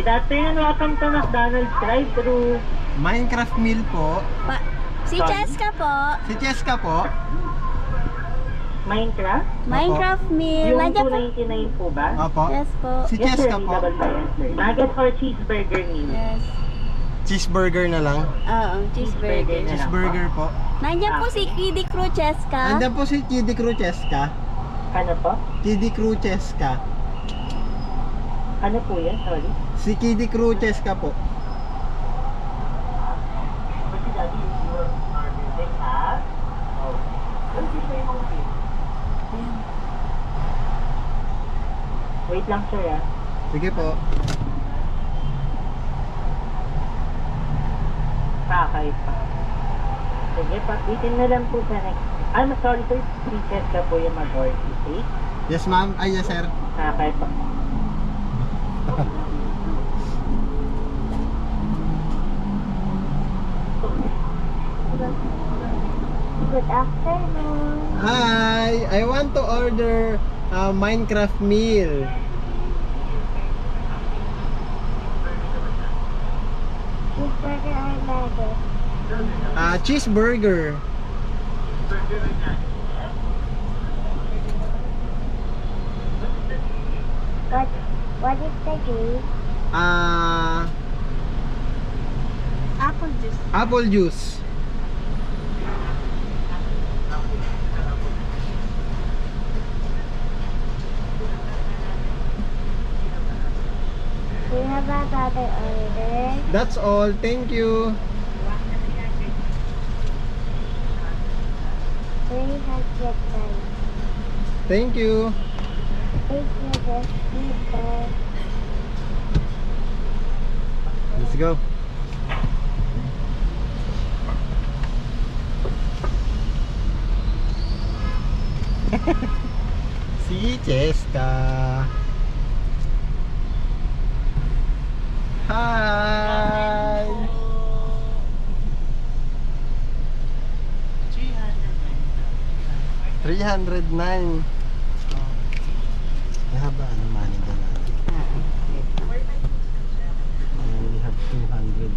Good afternoon, welcome to McDonald's drive-thru. Minecraft meal po. Si Cheska po. Si Cheska po. Minecraft? Minecraft meal. Yung Nandiyan po. 299 po ba? Opo. Yes po. Si Yes sir, Cheska po. double pa yan sir. Nuggets or cheeseburger meal? Yes. Cheeseburger na lang. Oo, cheeseburger. Cheeseburger. Cheeseburger po. Nandiyan po si Kiddy Crew Cheska. Andiyan po si Kiddy Crew Cheska. Ano po? Kiddy Crew Cheska. Ano po yan? Sorry. Si Kiddy Crew Cheska po. Wait lang sir ah. Sige po. Kakay pa. Sige, pakitin na lang po sa next. I'm sorry sir, si Cheska po yung mag-order. Okay? Yes ma'am. Ay yes sir. Kakay pa. Good afternoon. Hi. I want to order a Minecraft meal. Cheeseburger or nuggets? Cheeseburger. What is the juice? Apple juice. Apple juice. Do you have another order? That's all. Thank you. 309. Thank you. Thank you, just people. Let's go. Si Cheska. Hi. 309. Haba naman ito na. We have 200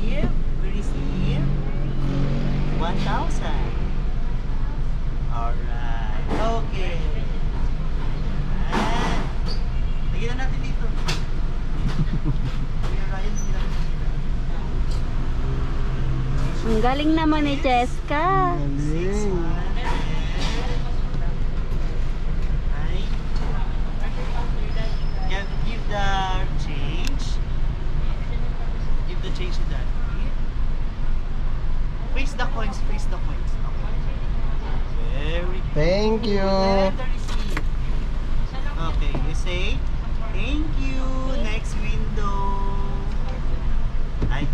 here. We receive 1,000. Alright. Okay. Ayan. Lagyan na natin dito. Kuya Ryan, hindi natin makita. Ang galing naman ni Cheska. Galing. Give the change. Give the change to that. Face the coins, face the coins. Okay. Very good. Thank you. And the receipt. Okay, you say, thank you, next window. Ay,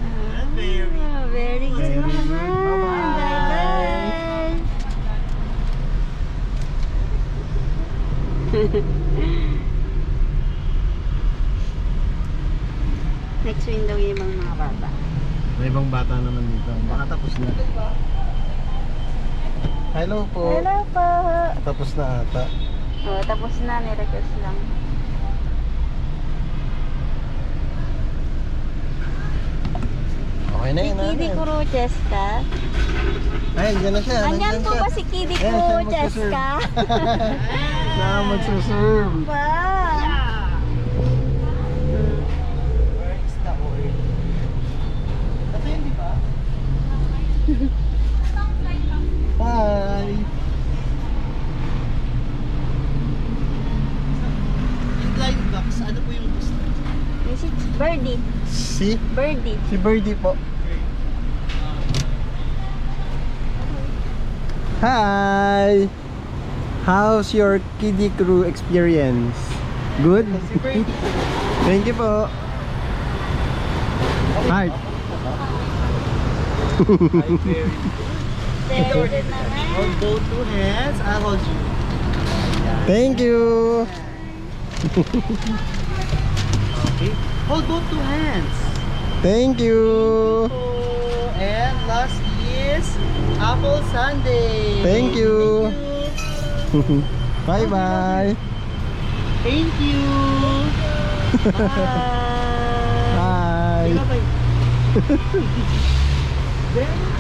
very good. Very good. Very good. Next window yung mga bata. May ibang bata naman dito. Baka tapos na. Hello po. Hello po. Tapos na ata. Oh, tapos na, ni-request lang. Okay na Si yun. Kiddy Crew Cheska. Ay, dyan na siya. Andyan po siya. ba si Kiddy Ayan, Crew siya magsaserve. Cheska? Siya magsaserve. Ba? Where is the oil? Ito yun, di ba? Hi. Yung line box, ano po yung gusto? This is Birdie. Si? Birdie. Si Birdie po. Hi. How's your Kiddy Crew experience? Good? Thank you po. Heart. Very good. Very good naman. Hold both two hands, I'll hold you. Thank you. Okay. Hold both two hands. Thank you. And last is apple sundae. Thank you. Thank you. Bye bye. Thank you. Bye. Bye. Bye. Bye.